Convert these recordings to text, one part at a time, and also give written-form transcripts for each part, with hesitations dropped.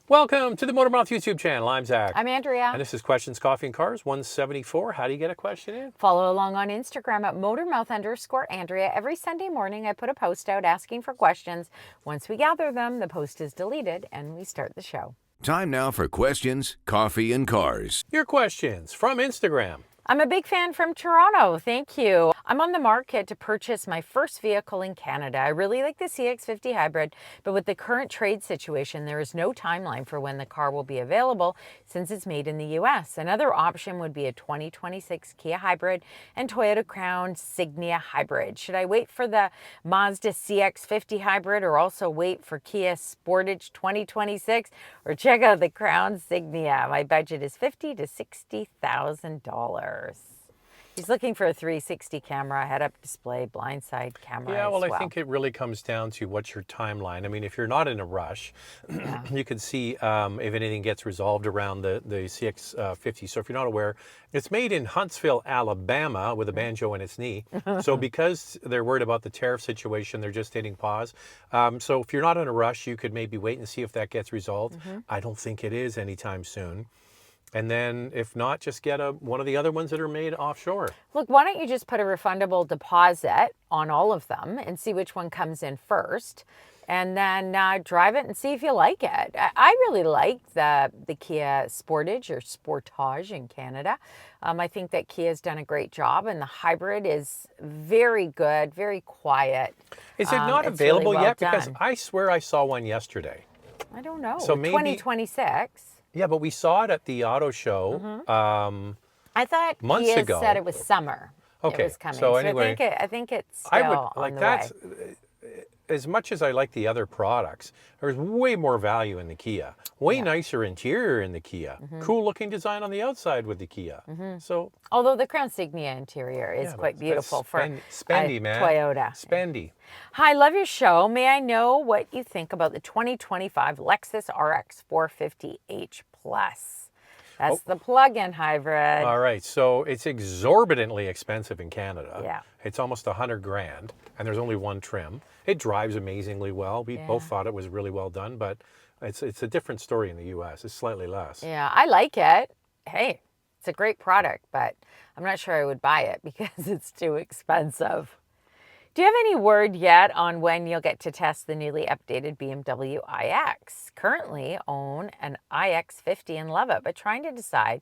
Welcome to the Motormouth YouTube channel. I'm Zach. I'm Andrea. And this is Questions, Coffee, and Cars 174. How do you get a question in? Follow along on Instagram at Motormouth_Andrea. Every Sunday morning, I put a post out asking for questions. Once we gather them, the post is deleted and we start the show. Time now for Questions, Coffee, and Cars. Your questions from Instagram. I'm a big fan from Toronto. Thank you. I'm on the market to purchase my first vehicle in Canada. I really like the Cx-50 hybrid, but with the current trade situation, there is no timeline for when the car will be available since it's made in the US. Another option would be a 2026 Kia hybrid and Toyota Crown Signia hybrid. Should I wait for the Mazda Cx-50 hybrid or also wait for Kia Sportage 2026 or check out the Crown Signia? My budget is $50,000 to $60,000. He's looking for a 360 camera, head-up display, blindside camera. Yeah, well, as well. I think it really comes down to what's your timeline. I mean, if you're not in a rush, you can see if anything gets resolved around the Cx-50. So if you're not aware, it's made in Huntsville, Alabama, with a banjo in its knee. So because they're worried about the tariff situation, they're just hitting pause. So if you're not in a rush, you could maybe wait and see if that gets resolved. I don't think it is anytime soon. And then, if not, just get one of the other ones that are made offshore. Look, why don't you just put a refundable deposit on all of them and see which one comes in first, and then drive it and see if you like it. I really like the Kia Sportage or Sportage in Canada. I think that Kia's done a great job, and the hybrid is very good, very quiet. Is it not available really yet? Because I swear I saw one yesterday. I don't know. So maybe 2026. Yeah, but we saw it at the auto show I thought months Kia ago. said it was summer. Okay, it was coming. so anyway, I think it's still on the way. As much as I like the other products, there's way more value in the Kia. Way nicer interior in the Kia. Cool looking design on the outside with the Kia. So, although the Crown Signia interior is quite beautiful for spendy, man. Toyota. Spendy. Hi, love your show. May I know what you think about the 2025 Lexus RX450h Plus? That's the plug-in hybrid. All right, so it's exorbitantly expensive in Canada. Yeah. It's almost $100,000, and there's only one trim. It drives amazingly well. We both thought it was really well done, but it's a different story in the U.S. It's slightly less. Yeah, I like it. Hey, it's a great product, but I'm not sure I would buy it because it's too expensive. Do you have any word yet on when you'll get to test the newly updated BMW iX? Currently own an iX50 and love it, but trying to decide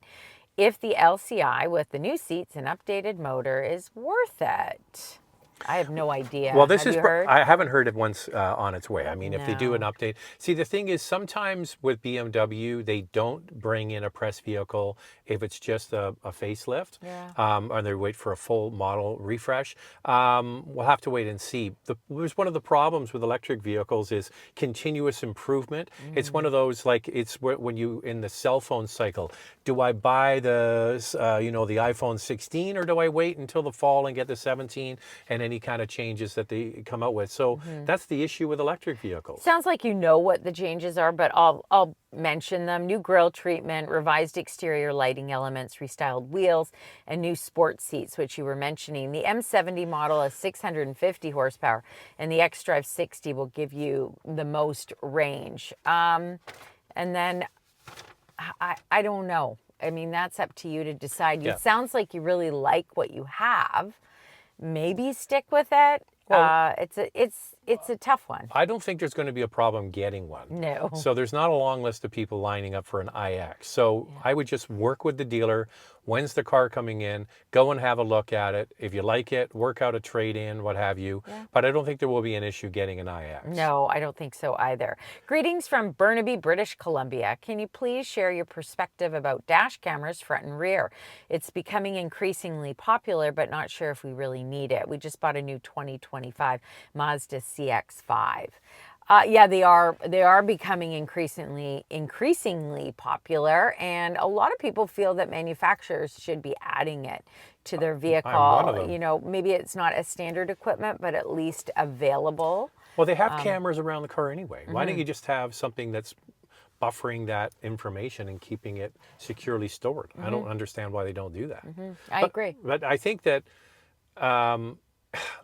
if the LCI with the new seats and updated motor is worth it. I have no idea. Well, this have is, you heard? I haven't heard it once on its way. I mean, if they do an No. update. See, the thing is, sometimes with BMW, they don't bring in a press vehicle if it's just a facelift, or they wait for a full model refresh. We'll have to wait and see. There's one of the problems with electric vehicles is continuous improvement. It's one of those, like, it's when you, in the cell phone cycle, do I buy the, the iPhone 16 or do I wait until the fall and get the 17 and any kind of changes that they come out with? So that's the issue with electric vehicles. Sounds like you know what the changes are, but I'll mention them. New grille treatment, revised exterior lighting elements, restyled wheels, and new sports seats, which you were mentioning. The M70 model has 650 horsepower, and the xDrive 60 will give you the most range. And then I don't know. I mean, that's up to you to decide. It sounds like you really like what you have. Maybe stick with it. Well, it's a tough one. I don't think there's going to be a problem getting one. No. So there's not a long list of people lining up for an iX. So I would just work with the dealer. When's the car coming in? Go and have a look at it. If you like it, work out a trade-in, what have you. But I don't think there will be an issue getting an iX. No, I don't think so either. Greetings from Burnaby, British Columbia. Can you please share your perspective about dash cameras front and rear? It's becoming increasingly popular, but not sure if we really need it. We just bought a new 2025 Mazda Cx-50. Yeah, they are becoming increasingly popular, and a lot of people feel that manufacturers should be adding it to their vehicle. I'm one of them. You know, maybe it's not as standard equipment, but at least available. Well, they have cameras around the car anyway. Why don't you just have something that's buffering that information and keeping it securely stored? I don't understand why they don't do that. I agree. But I think that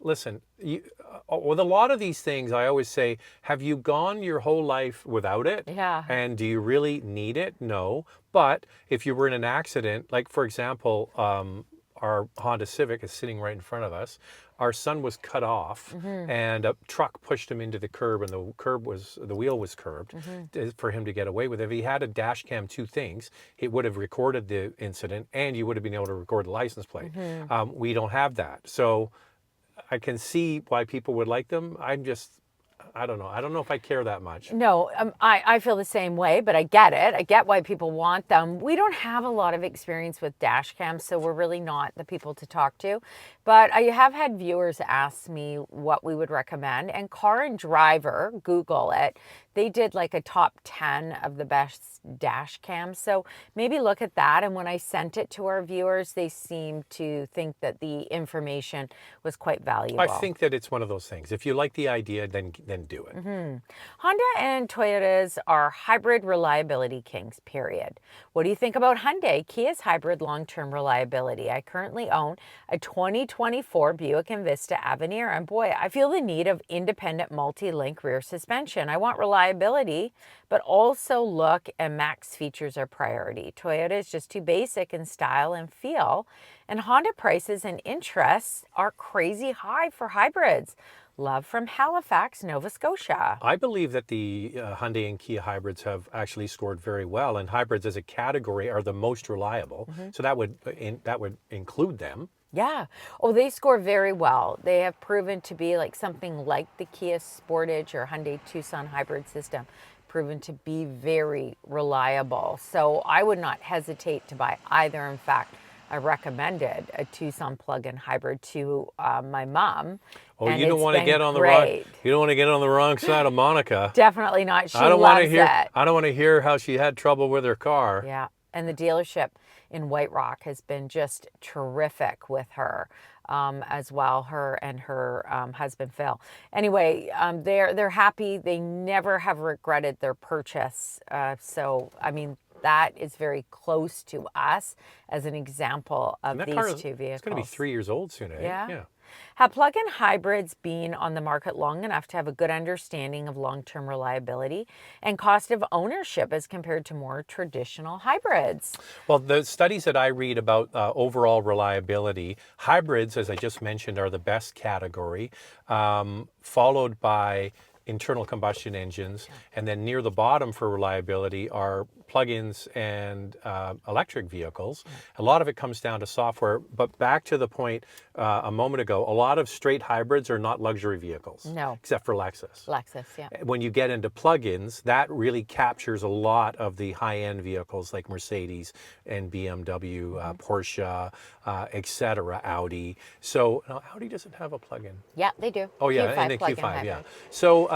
Listen, with a lot of these things, I always say, have you gone your whole life without it? Yeah. And do you really need it? No. But if you were in an accident, like for example, our Honda Civic is sitting right in front of us. Our son was cut off, and a truck pushed him into the curb, and the wheel was curbed for him to get away with it. If he had a dash cam, two things, it would have recorded the incident, and you would have been able to record the license plate. We don't have that, so I can see why people would like them. I don't know. I don't know if I care that much. No, I feel the same way, but I get it. I get why people want them. We don't have a lot of experience with dash cams, so we're really not the people to talk to. But I have had viewers ask me what we would recommend, and Car and Driver, Google it, they did like a top 10 of the best dash cams. So maybe look at that. And when I sent it to our viewers, they seemed to think that the information was quite valuable. I think that it's one of those things. If you like the idea, then do it. Honda and Toyotas are hybrid reliability kings, period. What do you think about Hyundai-Kia's hybrid long-term reliability? I currently own a 2024 Buick Envista Avenir, and boy, I feel the need of independent multi-link rear suspension. I want reliability, but also look and max features are priority. Toyota is just too basic in style and feel, and Honda prices and interests are crazy high for hybrids. Love from Halifax, Nova Scotia. I believe that the Hyundai and Kia hybrids have actually scored very well, and hybrids as a category are the most reliable. So that would include them. Yeah. Oh, they score very well. They have proven to be like something like the Kia Sportage or Hyundai Tucson hybrid system, proven to be very reliable. So I would not hesitate to buy either. In fact, I recommended a Tucson plug-in hybrid to my mom. Oh, you don't want to get on the wrong. You don't want to get on the wrong side of Monica. Definitely not. She I don't loves want to hear. it. I don't want to hear how she had trouble with her car. Yeah, and the dealership in White Rock has been just terrific with her as well. Her and her husband Phil. Anyway, they're happy. They never have regretted their purchase. So I mean, that is very close to us as an example of these two vehicles. It's going to be 3 years old soon, eh? Yeah. Have plug-in hybrids been on the market long enough to have a good understanding of long-term reliability and cost of ownership as compared to more traditional hybrids? Well, the studies that I read about overall reliability, hybrids, as I just mentioned, are the best category, followed by internal combustion engines, and then near the bottom for reliability are plug-ins and electric vehicles. A lot of it comes down to software, but back to the point a moment ago, a lot of straight hybrids are not luxury vehicles. No. Except for Lexus. Lexus, yeah. When you get into plug-ins, that really captures a lot of the high-end vehicles like Mercedes and BMW, Porsche, etc., Audi. So no, Audi doesn't have a plug-in. Yeah, they do. Oh yeah, Q5 and the plug-in Q5, hybrid. yeah. So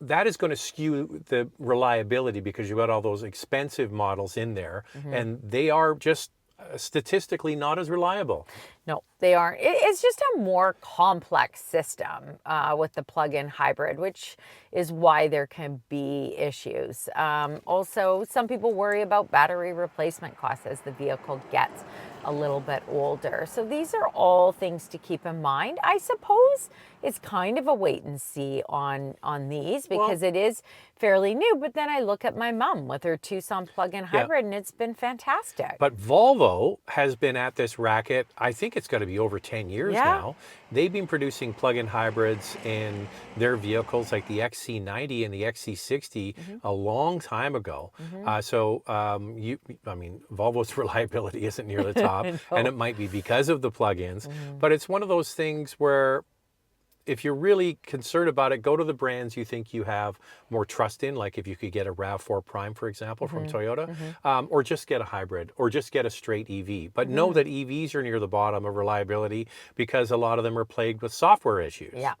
that is going to skew the reliability because you've got all those expensive models in there, and they are just statistically not as reliable. No, they aren't. It's just a more complex system with the plug-in hybrid, which is why there can be issues. Also, some people worry about battery replacement costs as the vehicle gets a little bit older. So these are all things to keep in mind. I suppose it's kind of a wait and see on these because it is fairly new. But then I look at my mom with her Tucson plug-in hybrid, and it's been fantastic. But Volvo has been at this racket, I think it's got to be over 10 years now. They've been producing plug-in hybrids in their vehicles like the XC90 and the XC60 a long time ago. I mean, Volvo's reliability isn't near the top, and it might be because of the plug-ins. But it's one of those things where if you're really concerned about it, go to the brands you think you have more trust in, like if you could get a RAV4 Prime, for example, from Toyota, or just get a hybrid, or just get a straight EV. But know that EVs are near the bottom of reliability because a lot of them are plagued with software issues. Yeah.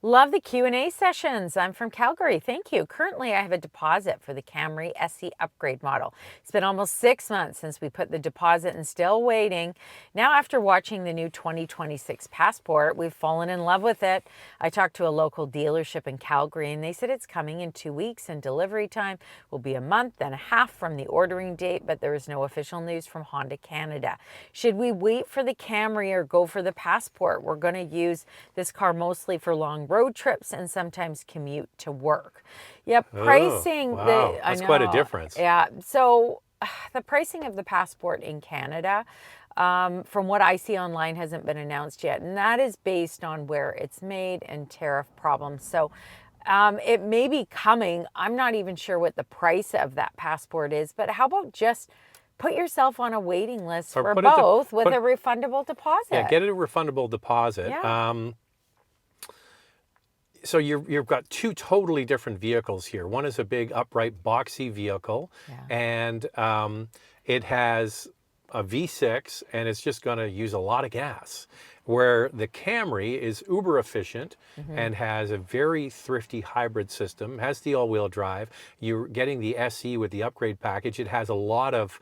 Love the Q&A sessions. I'm from Calgary. Thank you. Currently, I have a deposit for the Camry SE upgrade model. It's been almost 6 months since we put the deposit and still waiting. Now, after watching the new 2026 Passport, we've fallen in love with it. I talked to a local dealership in Calgary, and they said it's coming in 2 weeks, and delivery time will be a month and a half from the ordering date, but there is no official news from Honda Canada. Should we wait for the Camry or go for the Passport? We're going to use this car mostly for long road trips and sometimes commute to work. Yeah, pricing. Oh, wow. That's quite a difference. Yeah, so the pricing of the Passport in Canada, from what I see online, hasn't been announced yet, and that is based on where it's made and tariff problems. So it may be coming. I'm not even sure what the price of that Passport is, but how about just put yourself on a waiting list for both with a refundable deposit? Yeah, get a refundable deposit. Yeah. So you've got two totally different vehicles here. One is a big upright boxy vehicle, and it has a V6, and it's just going to use a lot of gas. Where the Camry is uber efficient and has a very thrifty hybrid system, has the all-wheel drive. You're getting the SE with the upgrade package. It has a lot of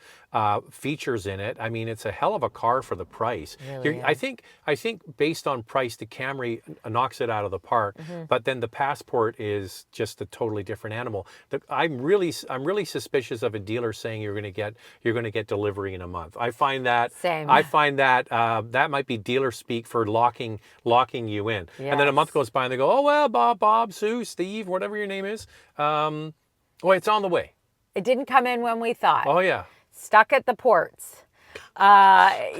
features in it. I mean, it's a hell of a car for the price. Really I think based on price, the Camry knocks it out of the park. But then the Passport is just a totally different animal. I'm really suspicious of a dealer saying you're going to get delivery in a month. I find that Same. that might be dealer speak for locking you in. And then a month goes by and they go, oh, well, Bob, Sue, Steve, whatever your name is. Well, it's on the way. It didn't come in when we thought. Oh, yeah. Stuck at the ports. I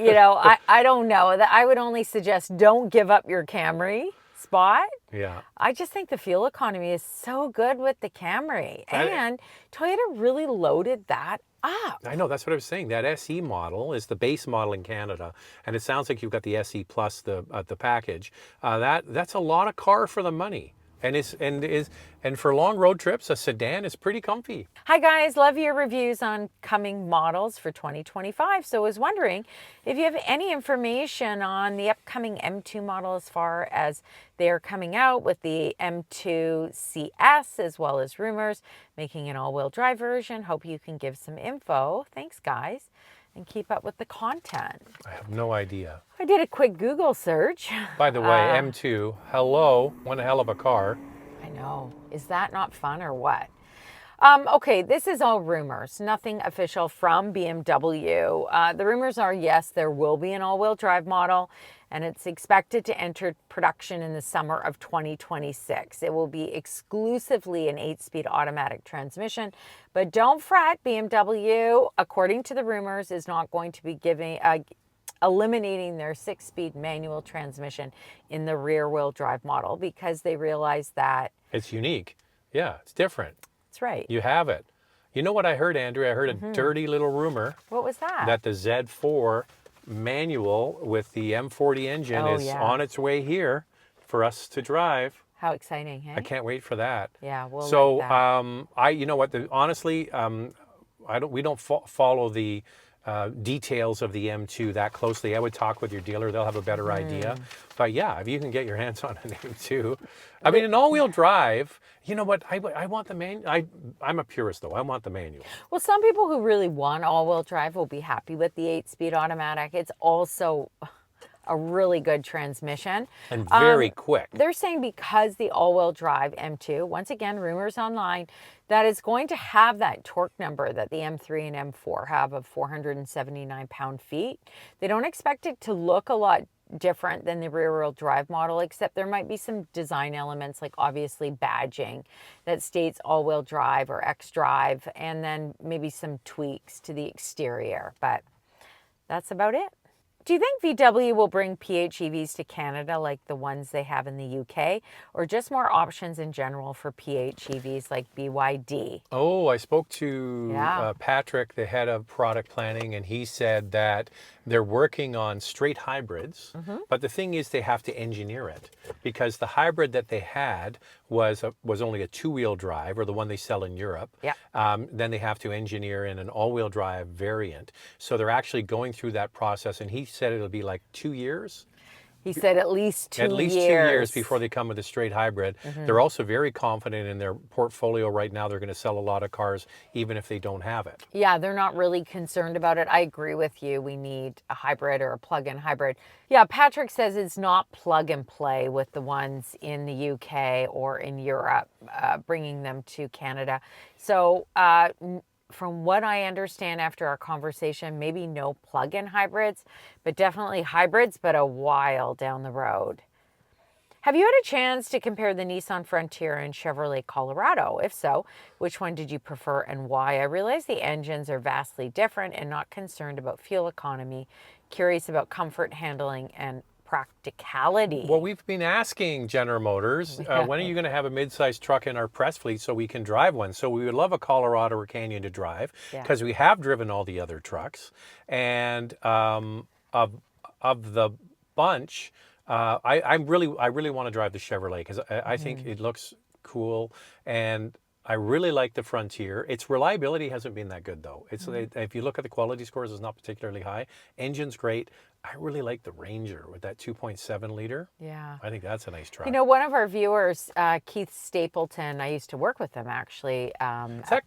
don't know. I would only suggest don't give up your Camry spot. Yeah. I just think the fuel economy is so good with the Camry. And Toyota really loaded that up. I know, that's what I was saying. That SE model is the base model in Canada, and it sounds like you've got the SE plus the package. That's a lot of car for the money. And for long road trips, a sedan is pretty comfy. Hi guys, love your reviews on coming models for 2025. So I was wondering if you have any information on the upcoming M2 model as far as they are coming out with the M2 CS, as well as rumors making an all-wheel drive version. Hope you can give some info. Thanks guys, and keep up with the content. I have no idea. I did a quick Google search. By the way, M2, hello, one hell of a car. I know. Is that not fun or what? Okay, this is all rumors, nothing official from BMW. The rumors are, yes, there will be an all-wheel drive model, and it's expected to enter production in the summer of 2026. It will be exclusively an 8-speed automatic transmission, but don't fret, BMW, according to the rumors, is not going to be eliminating their 6-speed manual transmission in the rear-wheel drive model because they realize that it's unique. Yeah, it's different. That's right. You have it. You know what I heard, Andrea? I heard a dirty little rumor. What was that? That the Z4 manual with the M40 engine is on its way here for us to drive. How exciting, hey? I can't wait for that. Yeah, we'll so like that. you know what? Honestly, we don't follow the details of the M2 that closely. I would talk with your dealer; they'll have a better idea. But yeah, if you can get your hands on an M2, I mean, an all-wheel drive. You know what? I want the manual. I'm a purist though. I want the manual. Well, some people who really want all-wheel drive will be happy with the 8-speed automatic. It's also a really good transmission. And very quick. They're saying because the all-wheel drive M2, once again, rumors online, that it's going to have that torque number that the M3 and M4 have of 479 pound-feet. They don't expect it to look a lot different than the rear-wheel drive model, except there might be some design elements like obviously badging that states all-wheel drive or X-drive, and then maybe some tweaks to the exterior, but that's about it. Do you think VW will bring PHEVs to Canada like the ones they have in the UK, or just more options in general for PHEVs like BYD? Oh, I spoke to Patrick, the head of product planning, and he said that they're working on straight hybrids, but the thing is they have to engineer it because the hybrid that they had was only a 2-wheel drive, or the one they sell in Europe. Then they have to engineer in an all-wheel drive variant. So they're actually going through that process, and he said it'll be like 2 years. He said at least 2 years. At least 2 years before they come with a straight hybrid. They're also very confident in their portfolio right now. They're going to sell a lot of cars even if they don't have it. Yeah, they're not really concerned about it. I agree with you. We need a hybrid or a plug-in hybrid. Yeah, Patrick says it's not plug and play with the ones in the UK or in Europe, bringing them to Canada. So from what I understand after our conversation, maybe no plug-in hybrids, but definitely hybrids, but a while down the road. Have you had a chance to compare the Nissan Frontier and Chevrolet Colorado? If so, which one did you prefer and why? I realize the engines are vastly different and not concerned about fuel economy. Curious about comfort, handling, and practicality. Well, we've been asking General Motors, when are you going to have a mid-sized truck in our press fleet so we can drive one? So we would love a Colorado or Canyon to drive because we have driven all the other trucks. And of the bunch, I really want to drive the Chevrolet because I think it looks cool, and I really like the Frontier. Its reliability hasn't been that good though. It's if you look at the quality scores, it's not particularly high. Engine's great. I really like the Ranger with that 2.7 liter. Yeah. I think that's a nice truck. You know, one of our viewers, Keith Stapleton, I used to work with him actually. Is that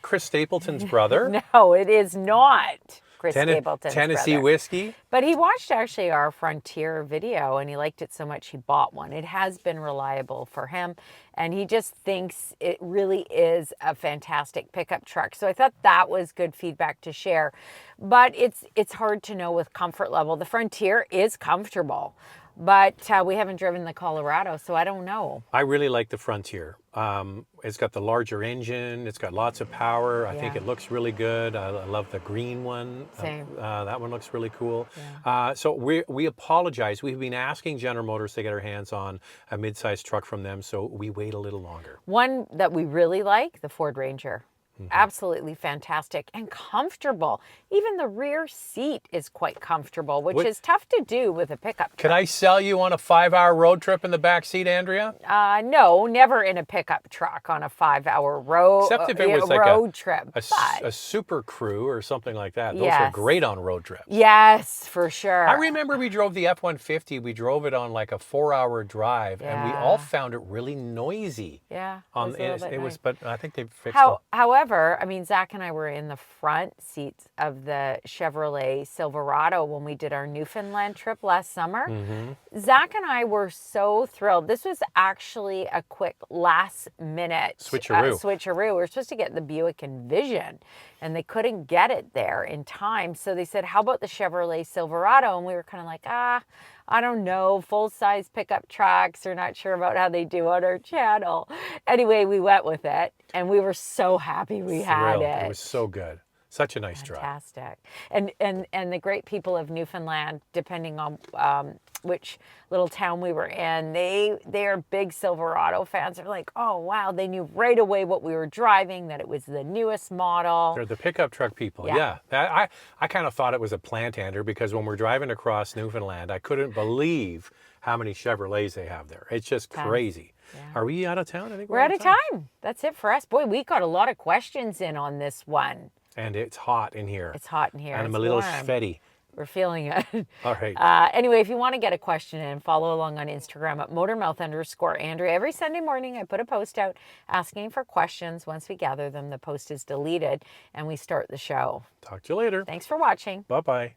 Chris Stapleton's brother? No, it is not. Chris Stapleton's Tennessee brother. whiskey. But he watched actually our Frontier video and he liked it so much he bought one. It has been reliable for him and he just thinks it really is a fantastic pickup truck. So I thought that was good feedback to share. But it's hard to know with comfort level. The Frontier is comfortable, but we haven't driven the Colorado, so I don't know. I really like the Frontier. It's got the larger engine. It's got lots of power. I think it looks really good. I love the green one. Same. That one looks really cool. Yeah. So we apologize. We've been asking General Motors to get our hands on a mid-sized truck from them, so we wait a little longer. One that we really like, the Ford Ranger. Absolutely fantastic and comfortable. Even the rear seat is quite comfortable, which is tough to do with a pickup truck. Could I sell you on a 5-hour road trip in the back seat, Andrea? No, never in a pickup truck on a 5-hour road Except if it was like road trip. a Super Crew or something like that. Those are great on road trips. Yes, for sure. I remember we drove the F-150. We drove it on like a 4-hour drive, and we all found it really noisy. Yeah, but I think they fixed it. However, I mean, Zach and I were in the front seats of the Chevrolet Silverado when we did our Newfoundland trip last summer. Zach and I were so thrilled. This was actually a quick last-minute switcheroo. We were supposed to get the Buick Envision, and they couldn't get it there in time. So they said, how about the Chevrolet Silverado? And we were kind of like, I don't know, full-size pickup trucks. We're not sure about how they do on our channel. Anyway, we went with it, and we were so happy we had it. It was so good. Such a nice drive. Fantastic. And the great people of Newfoundland, depending on which little town we were in, they are big Silverado fans. They're like, oh, wow, they knew right away what we were driving, that it was the newest model. They're the pickup truck people, yeah. I kind of thought it was a plantander because when we're driving across Newfoundland, I couldn't believe how many Chevrolets they have there. It's just crazy. Yeah. Are we out of town? I think we're out of time. That's it for us. Boy, we got a lot of questions in on this one. And it's hot in here. It's hot in here. And I'm a little sweaty. We're feeling it. All right. Anyway, if you want to get a question in, follow along on Instagram at motormouth_Andrea. Every Sunday morning, I put a post out asking for questions. Once we gather them, the post is deleted and we start the show. Talk to you later. Thanks for watching. Bye-bye.